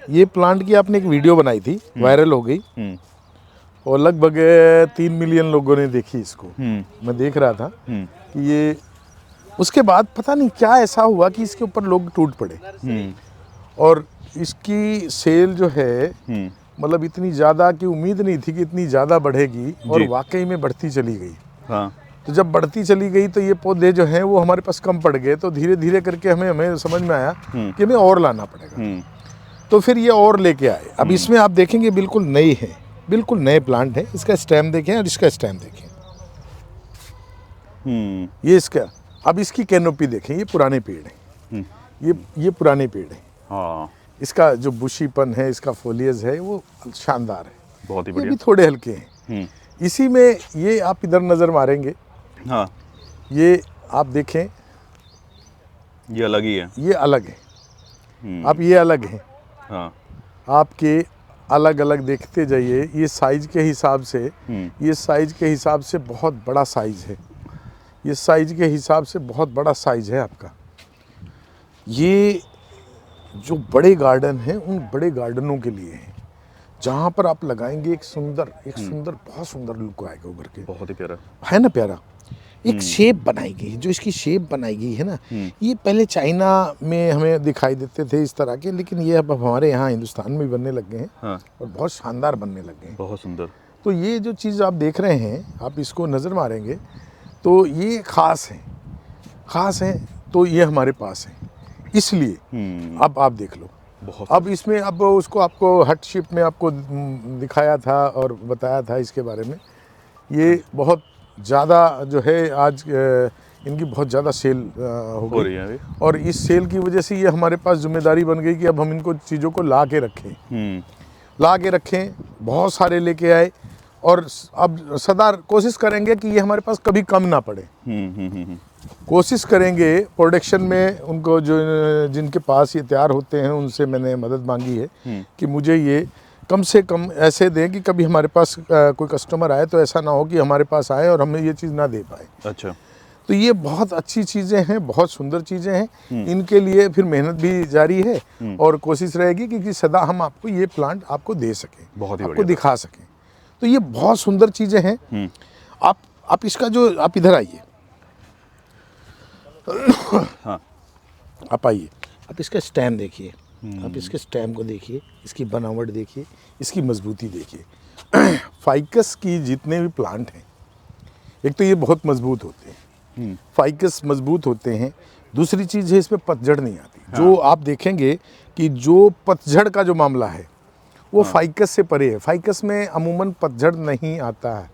ये प्लांट की आपने एक वीडियो बनाई थी, वायरल हो गई और लगभग 3 मिलियन लोगों ने देखी इसको। मैं देख रहा था कि ये उसके बाद पता नहीं क्या ऐसा हुआ कि इसके ऊपर लोग टूट पड़े और इसकी सेल जो है मतलब इतनी ज़्यादा कि उम्मीद नहीं थी कि इतनी ज़्यादा बढ़ेगी और वाकई में बढ़ती चली गई। हाँ। तो जब बढ़ती चली गई तो ये पौधे जो हैं वो हमारे पास कम पड़ गए, तो धीरे धीरे करके हमें समझ में आया कि हमें और लाना पड़ेगा। तो फिर ये और लेके आए। अब इसमें आप देखेंगे बिल्कुल नई है, बिल्कुल नए प्लांट है। इसका स्टेम देखें और इसका स्टेम देखें, ये इसका। अब इसकी कैनोपी देखें, ये पुराने पेड़ हैं, ये पुराने पेड़ हैं। हाँ। इसका जो बुशीपन है, इसका फोलियज है वो शानदार है, बहुत ही ये बढ़िया। भी थोड़े हल्के हैं। इसी में ये आप इधर नज़र मारेंगे, हाँ, ये आप देखें, ये अलग ही है, ये अलग है। आप ये अलग है। हाँ। आपके अलग अलग देखते जाइए। ये साइज के हिसाब से, ये साइज के हिसाब से बहुत बड़ा साइज है, ये साइज के हिसाब से बहुत बड़ा साइज है आपका। ये जो बड़े गार्डन हैं उन बड़े गार्डनों के लिए है, जहाँ पर आप लगाएंगे एक सुंदर बहुत सुंदर लुक आएगा उभर के। बहुत ही प्यारा है ना, प्यारा। एक शेप बनाई गई, जो इसकी शेप बनाई गई है ना, ये पहले चाइना में हमें दिखाई देते थे इस तरह के, लेकिन ये अब हमारे यहाँ हिंदुस्तान में बनने लग गए हैं। हाँ। और बहुत शानदार बनने लग गए हैं, बहुत सुंदर। तो ये जो चीज़ आप देख रहे हैं, आप इसको नज़र मारेंगे तो ये ख़ास है, तो ये हमारे पास है, इसलिए अब आप देख लो। अब इसमें अब उसको आपको हट शिप में आपको दिखाया था और बताया था इसके बारे में। ये बहुत ज़्यादा जो है आज इनकी बहुत ज़्यादा सेल हो रही है, और इस सेल की वजह से ये हमारे पास जिम्मेदारी बन गई कि अब हम इनको चीज़ों को ला के रखें, बहुत सारे लेके आए, और अब सदा कोशिश करेंगे कि ये हमारे पास कभी कम ना पड़े। कोशिश करेंगे प्रोडक्शन में, उनको जो जिनके पास ये तैयार होते हैं उनसे मैंने मदद मांगी है कि मुझे ये कम से कम ऐसे दें कि कभी हमारे पास कोई कस्टमर आए तो ऐसा ना हो कि हमारे पास आए और हमें ये चीज़ ना दे पाए। अच्छा। तो ये बहुत अच्छी चीज़ें हैं, बहुत सुंदर चीज़ें हैं। इनके लिए फिर मेहनत भी जारी है और कोशिश रहेगी कि सदा हम आपको ये प्लांट आपको दे सकें, बहुत ही आपको दिखा सकें। तो ये बहुत सुंदर चीज़ें हैं। आप इसका जो, आप इधर आइए, हाँ, आप आइए, आप इसका स्टेम देखिए, आप इसके स्टेम को देखिए, इसकी बनावट देखिए, इसकी मजबूती देखिए। फाइकस की जितने भी प्लांट हैं, एक तो ये बहुत मजबूत होते हैं, फाइकस मजबूत होते हैं। दूसरी चीज़ है इसमें पतझड़ नहीं आती। हाँ। जो आप देखेंगे कि जो पतझड़ का जो मामला है वो फाइकस से परे है। फाइकस में अमूमन पतझड़ नहीं आता है।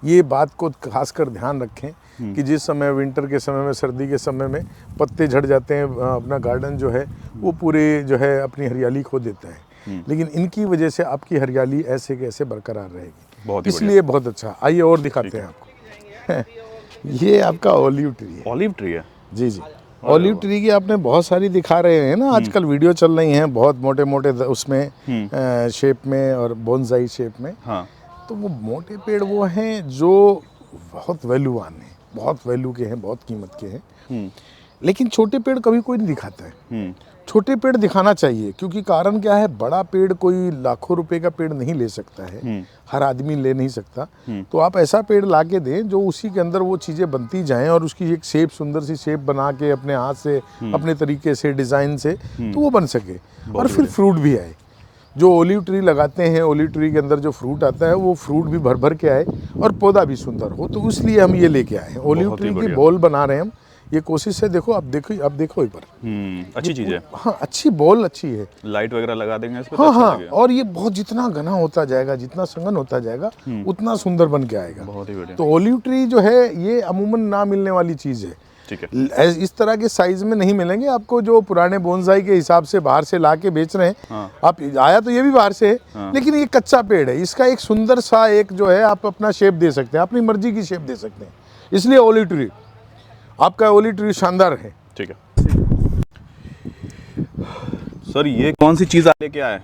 ये बात को खासकर ध्यान रखें कि जिस समय विंटर के समय में, सर्दी के समय में पत्ते झड़ जाते हैं, अपना गार्डन जो है वो पूरे जो है अपनी हरियाली खो देता है, लेकिन इनकी वजह से आपकी हरियाली ऐसे कैसे बरकरार रहेगी, इसलिए बहुत अच्छा। आइए और दिखाते हैं आपको। ये आपका ओलिव ट्री है। ओलिव ट्री है? जी जी। ओलिव ट्री की आपने बहुत सारी दिखा रहे हैं ना आजकल, वीडियो चल रही हैं बहुत मोटे मोटे उसमें शेप में और बोनसाई शेप में। हाँ। तो वो मोटे पेड़ वो हैं जो बहुत वैल्यूवान हैं, बहुत वैल्यू के हैं, बहुत कीमत के हैं, लेकिन छोटे पेड़ कभी कोई नहीं दिखाता है। छोटे पेड़ दिखाना चाहिए, क्योंकि कारण क्या है, बड़ा पेड़ कोई लाखों रुपए का पेड़ नहीं ले सकता है, हर आदमी ले नहीं सकता। तो आप ऐसा पेड़ ला के दें जो उसी के अंदर वो चीज़ें बनती जाएं और उसकी एक शेप, सुंदर सी शेप बना के अपने हाथ से, अपने तरीके से, डिज़ाइन से, तो वो बन सके और फिर फ्रूट भी आए। जो ओलिव ट्री लगाते हैं, ओलिव ट्री के अंदर जो फ्रूट आता है वो फ्रूट भी भर भर के आए और पौधा भी सुंदर हो, तो इसलिए हम ये लेके आए हैं। ओलिव ट्री की बॉल बना रहे हैं हम, ये कोशिश है। देखो आप देखो एक बार, अच्छी चीज़ है। हाँ, अच्छी बॉल अच्छी है। लाइट वगैरह लगा देंगे इस पे। हाँ, तो अच्छा हाँ, और ये बहुत जितना घना होता जाएगा, जितना संघन होता जाएगा, उतना सुंदर बन के आएगा। बहुत ही बढ़िया। तो ओलिव ट्री जो है ये अमूमन ना मिलने वाली चीज़ है। ठीक है। इस तरह के साइज में नहीं मिलेंगे आपको, जो पुराने बोनसाई के हिसाब से बाहर से ला के बेच रहे हैं। हाँ। आप आया तो ये भी बाहर से है। हाँ। लेकिन ये कच्चा पेड़ है, इसका एक सुंदर सा एक जो है आप अपना शेप दे सकते हैं, अपनी मर्जी की शेप दे सकते हैं, इसलिए ओलिव ट्री, आपका ओलिव ट्री शानदार है। ठीक है सर, ये कौन सी चीज़ लेके आए?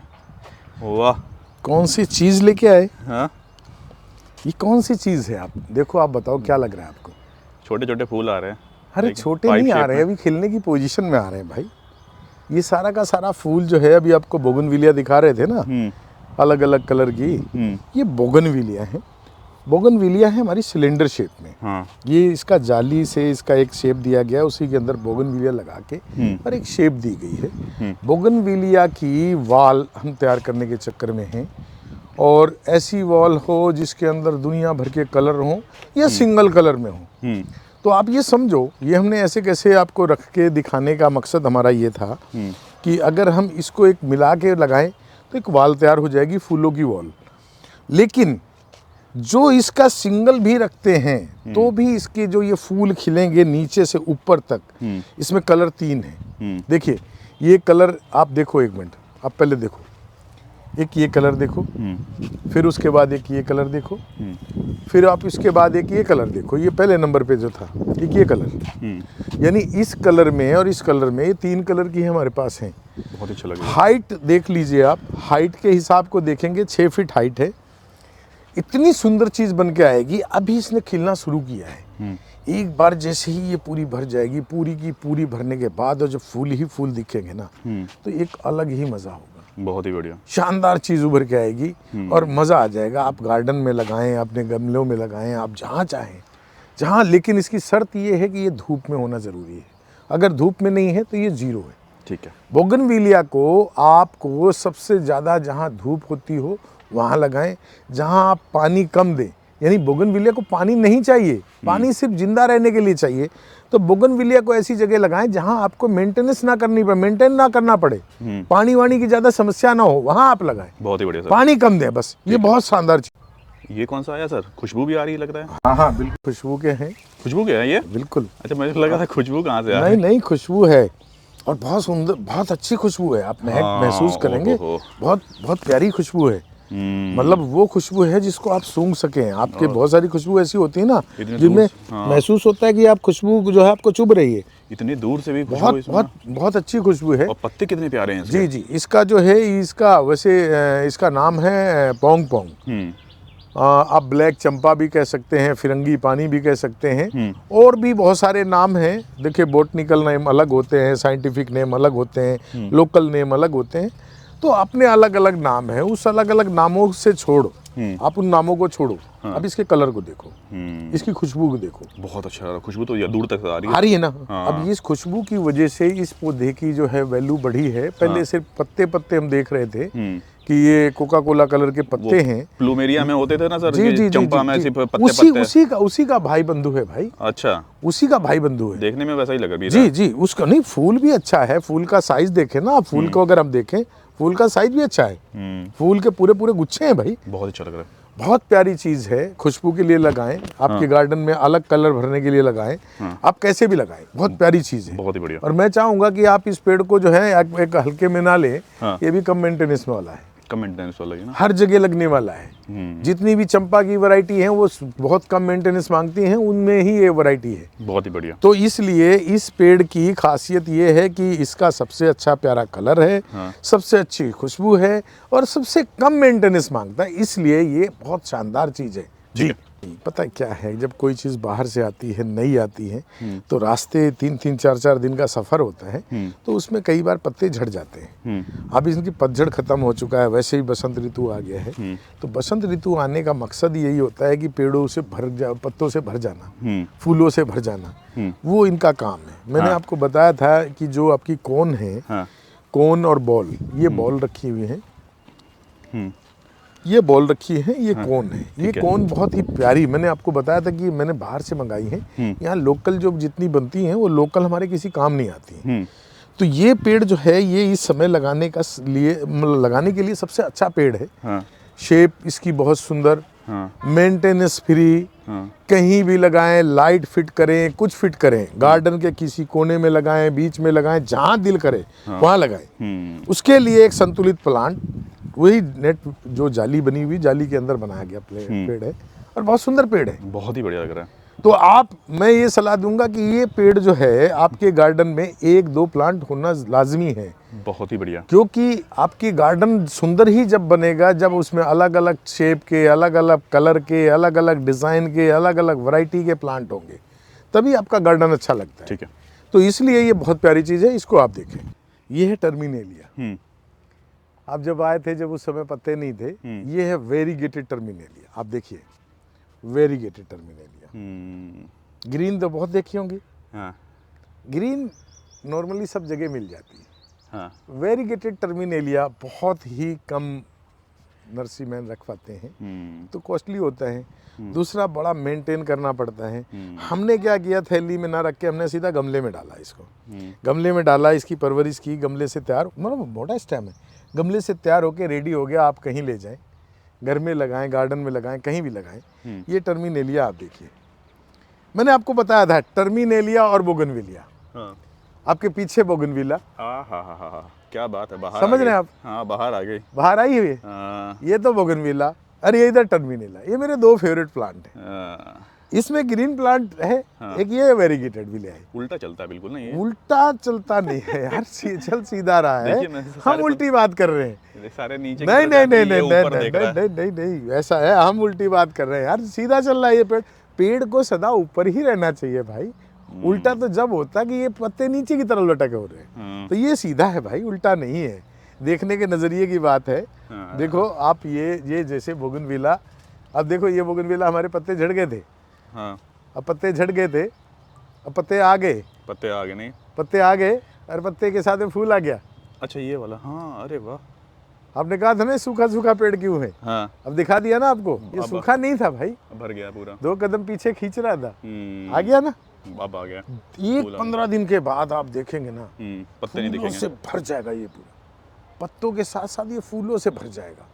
वाह, कौन सी चीज़ लेके आए? हाँ, ये कौन सी चीज़ है? आप देखो, आप बताओ क्या लग रहा है आपको? छोटे छोटे फूल आ रहे हैं। अरे छोटे नहीं आ रहे हैं, अभी खिलने की पोजीशन में आ रहे हैं भाई। ये सारा का सारा फूल जो है, अभी आपको बोगनविलिया दिखा रहे थे ना, अलग अलग कलर की, ये बोगनविलिया है। बोगनविलिया है हमारी सिलेंडर शेप में। हाँ। ये इसका जाली से इसका एक शेप दिया गया, उसी के अंदर बोगनविलिया लगा के और एक शेप दी गई है। बोगनविलिया की वॉल हम तैयार करने के चक्कर में हैं, और ऐसी वॉल हो जिसके अंदर दुनिया भर के कलर हों या सिंगल कलर में हो। तो आप ये समझो, ये हमने ऐसे कैसे आपको रख के दिखाने का मकसद हमारा ये था कि अगर हम इसको एक मिला के लगाएं तो एक वॉल तैयार हो जाएगी, फूलों की वॉल। लेकिन जो इसका सिंगल भी रखते हैं तो भी इसके जो ये फूल खिलेंगे नीचे से ऊपर तक, इसमें कलर 3 है। देखिए ये कलर आप देखो, एक मिनट आप पहले देखो, एक ये कलर देखो, फिर उसके बाद एक ये कलर देखो, फिर आप इसके बाद एक ये कलर देखो। ये पहले नंबर पे जो था एक ये कलर, यानी इस कलर में और इस कलर में, ये 3 कलर की हमारे पास हैं। बहुत अच्छा लगा। हाइट देख लीजिए आप, हाइट के हिसाब को देखेंगे 6 फीट हाइट है। इतनी सुंदर चीज बन के आएगी। अभी इसने खिलना शुरू किया है। एक बार जैसे ही ये पूरी भर जाएगी, पूरी की पूरी भरने के बाद, और जब फूल ही फूल दिखेंगे ना, तो एक अलग ही मजा होगा। बहुत ही बढ़िया, शानदार चीज उभर के आएगी और मजा आ जाएगा। आप गार्डन में लगाएं, अपने गमलों में लगाएं, आप जहाँ चाहें, जहाँ। लेकिन इसकी शर्त ये है कि ये धूप में होना जरूरी है। अगर धूप में नहीं है तो ये 0 है। ठीक है। बोगनविलिया को आपको सबसे ज्यादा जहाँ धूप होती हो वहाँ लगाएं, जहाँ आप पानी कम दें। यानी बोगनविलिया को पानी नहीं चाहिए, पानी सिर्फ जिंदा रहने के लिए चाहिए। तो बोगनविलिया को ऐसी जगह लगाएं जहाँ आपको मेंटेनेंस ना करनी पड़े, मेंटेन ना करना पड़े, पानी वानी की ज्यादा समस्या ना हो, वहाँ आप लगाएं। बहुत ही बढ़िया सर। पानी कम दें बस। ये बहुत शानदार चीज। ये कौन सा आया सर? खुशबू भी आ रही लग रहा है। हाँ हाँ बिल्कुल, खुशबू के हैं। खुशबू के है ये? बिल्कुल। अच्छा, मुझे लगा था खुशबू कहाँ से आ नहीं नहीं, खुशबू है, और बहुत सुंदर, बहुत अच्छी खुशबू है। आप महसूस करेंगे, बहुत बहुत प्यारी खुशबू है। मतलब वो खुशबू है जिसको आप सूंघ सकें। आपके बहुत सारी खुशबू ऐसी होती है ना जिनमें महसूस होता है कि आप खुशबू जो है आपको चुभ रही है। इतनी दूर से भी बहुत बहुत बहुत अच्छी खुशबू है। और पत्ते कितने प्यारे हैं इसके। जी जी, इसका जो है, इसका वैसे इसका नाम है पोंग पोंग। आप ब्लैक चंपा भी कह सकते हैं, फिरंगी पानी भी कह सकते हैं, और भी बहुत सारे नाम हैं। देखिए बोटनिकल नेम अलग होते हैं, साइंटिफिक नेम अलग होते हैं, लोकल नेम अलग होते हैं। तो अपने अलग अलग नाम है। उस अलग अलग नामों से छोड़ो, आप उन नामों को छोड़ो। अब इसके कलर को देखो, इसकी खुशबू को देखो। बहुत अच्छा, खुशबू तो दूर तक आ रही है। आ रही है ना। अब इस खुशबू की वजह से इस पौधे की जो है वैल्यू बढ़ी है। पहले सिर्फ पत्ते पत्ते हम देख रहे थे कि ये कोका कोला कलर के पत्ते हैं। प्लूमेरिया में होते थे ना सर, जी जी चंपा जी, में जी, सिर्फ पत्ते उसी का भाई बंधु है भाई। अच्छा, उसी का भाई बंधु है। देखने में वैसा ही लगा भी। जी जी, उसका नहीं, फूल भी अच्छा है। फूल का साइज देखें ना आप, फूल को अगर हम देखें, फूल का साइज भी अच्छा है। फूल के पूरे पूरे गुच्छे हैं भाई। बहुत अच्छा लग रहा है। बहुत प्यारी चीज है। खुशबू के लिए लगाएं, आपके गार्डन में अलग कलर भरने के लिए लगाएं, आप कैसे भी लगाएं, बहुत प्यारी चीज है। बहुत ही बढ़िया। और मैं चाहूंगा कि आप इस पेड़ को जो है एक हल्के में ना लें। ये भी कम मेंटेनेंस में वाला है, कम मेंटेनेंस वाला है ना, हर जगह लगने वाला है। जितनी भी चंपा की वैरायटी है वो बहुत कम मेंटेनेंस मांगती हैं, उनमें ही ये वैरायटी है। बहुत ही बढ़िया। तो इसलिए इस पेड़ की खासियत ये है कि इसका सबसे अच्छा प्यारा कलर है, सबसे अच्छी खुशबू है, और सबसे कम मेंटेनेंस मांगता है। इसलिए ये बहुत शानदार चीज है जी। पता है क्या है, जब कोई चीज बाहर से आती है, नई आती है, तो रास्ते 3-3, 4-4 दिन का सफर होता है, तो उसमें कई बार पत्ते झड़ जाते हैं। अब इनकी पतझड़ खत्म हो चुका है, वैसे ही बसंत ऋतु आ गया है। तो बसंत ऋतु आने का मकसद यही होता है कि पेड़ों से पत्तों से भर जाना, फूलों से भर जाना, वो इनका काम है। मैंने आपको बताया था कि जो आपकी कोन है, कोन और बॉल, ये बॉल रखी हुई है, ये बॉल रखी है, ये कोन है। ये कोन बहुत ही प्यारी, मैंने आपको बताया था कि मैंने बाहर से मंगाई है। यहाँ लोकल जो जितनी बनती हैं वो लोकल हमारे किसी काम नहीं आती हैं। तो ये पेड़ जो है ये इस समय लगाने के लिए सबसे अच्छा पेड़ है। शेप इसकी बहुत सुंदर, मेंटेनेंस फ्री, कहीं भी लगाएं, लाइट फिट करें, कुछ फिट करें, गार्डन के किसी कोने में लगाएं, बीच में लगाएं, जहां दिल करे वहां लगाएं। उसके लिए एक संतुलित प्लांट, वही नेट जो जाली बनी हुई, जाली के अंदर बनाया गया पेड़ है, और बहुत सुंदर पेड़ है। बहुत ही बढ़िया लग रहा है। तो मैं ये सलाह दूंगा कि ये पेड़ जो है आपके गार्डन में 1-2 प्लांट होना लाजमी है। बहुत ही बढ़िया। क्योंकि आपकी गार्डन सुंदर ही जब बनेगा जब उसमें अलग अलग शेप के, अलग अलग कलर के, अलग अलग डिजाइन के, अलग अलग वैरायटी के प्लांट होंगे, तभी आपका गार्डन अच्छा लगता है। ठीक है। तो इसलिए ये बहुत प्यारी चीज है, इसको आप देखें। ये है टर्मिनेलिया। आप जब आए थे, जब उस समय पत्ते नहीं थे, ये है वेरीगेटेड टर्मिनेलिया। आप देखिए, वेरीगेटेड टर्मिनेलिया। ग्रीन तो बहुत देखी होंगी। हाँ। ग्रीन नॉर्मली सब जगह मिल जाती है। हाँ। वेरीगेटेड टर्मिनेलिया बहुत ही कम नर्सरीमैन रख पाते हैं, तो कॉस्टली होता है। दूसरा, बड़ा मेंटेन करना पड़ता है। हमने क्या किया, थैली में ना रख के हमने सीधा गमले में डाला इसको। गमले में डाला, इसकी परवरिश की, गमले से तैयार, मतलब मोटा स्टेम है, गमले से तैयार होके रेडी हो गया। आप कहीं ले जाएं, घर में लगाएं, गार्डन में लगाएं, कहीं भी लगाएं। ये टर्मिनेलिया आप देखिए, मैंने आपको बताया था टर्मिनेलिया और बोगनविलिया। हाँ। आपके पीछे बोगनविला। हाँ, क्या बात है, बाहर समझ रहे हैं आप? हाँ, बाहर आ गई, बाहर आई हुई है। हाँ। ये तो बोगनविला, अरे ये इधर टर्मिनेलिया। ये मेरे दो फेवरेट प्लांट हैं। हाँ। इसमें ग्रीन प्लांट है, एक ये वेरीगेटेड भी है। उल्टा चलता है बिल्कुल, नहीं है उल्टा चलता नहीं है यार, चल सीधा रहा है। देखिए, हम उल्टी बात कर रहे हैं। ये सारे नीचे नहीं की नहीं तरफ नहीं जाते हैं, नहीं ये नहीं ऊपर देख रहा है। नहीं नहीं नहीं, ऐसा है, हम उल्टी बात कर रहे हैं यार। सीधा चल रहा है ये पेड़। पेड़ को सदा ऊपर ही रहना चाहिए भाई। उल्टा तो जब होता कि ये पत्ते नीचे की तरफ लटके हो रहे हैं, तो ये सीधा है भाई, उल्टा नहीं है। देखने के नजरिए की बात है। देखो आप, ये जैसे बोगनविला, अब देखो ये बोगनविला, हमारे पत्ते झड़ गए थे। हाँ। अब पत्ते झड़ गए थे, अब पत्ते आ गए। पत्ते आ गए, नहीं पत्ते आ गए और पत्ते के साथ में फूल आ गया। अच्छा, ये वाला, हाँ, अरे वाह। आपने कहा था ना सूखा सूखा पेड़ क्यों है, हाँ। अब दिखा दिया ना आपको। ये सूखा नहीं था भाई, भर गया पूरा, 2 कदम पीछे खींच रहा था, आ गया ना। अब आ गया। ये 15 दिन के बाद आप देखेंगे ना, पत्ते नहीं फूलों दिखेंगे। से भर जाएगा ये पूरा। पत्तों के साथ साथ ये फूलों से भर जाएगा।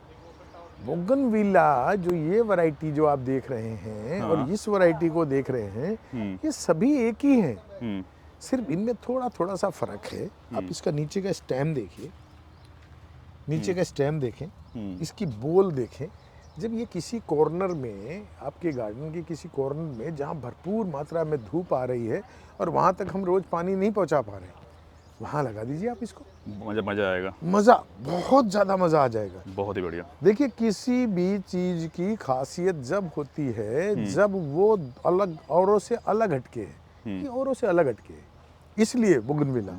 बोगनविला जो ये वैरायटी जो आप देख रहे हैं, और इस वैरायटी को देख रहे हैं, ये सभी एक ही हैं। सिर्फ इनमें थोड़ा थोड़ा सा फर्क है। आप इसका नीचे का स्टेम देखिए, नीचे का स्टेम देखें, इसकी बोल देखें। जब ये किसी कॉर्नर में, आपके गार्डन के किसी कॉर्नर में जहाँ भरपूर मात्रा में धूप आ रही है और वहाँ तक हम रोज पानी नहीं पहुँचा पा रहे हैं, वहाँ लगा दीजिए आप इसको। मजा आएगा, मज़ा, बहुत ज़्यादा मज़ा आ जाएगा। बहुत ही बढ़िया। देखिए, किसी भी चीज़ की खासियत जब होती है, जब वो अलग, औरों से अलग हटके है। ये औरों से अलग हटके है, इसलिए बोगनविला।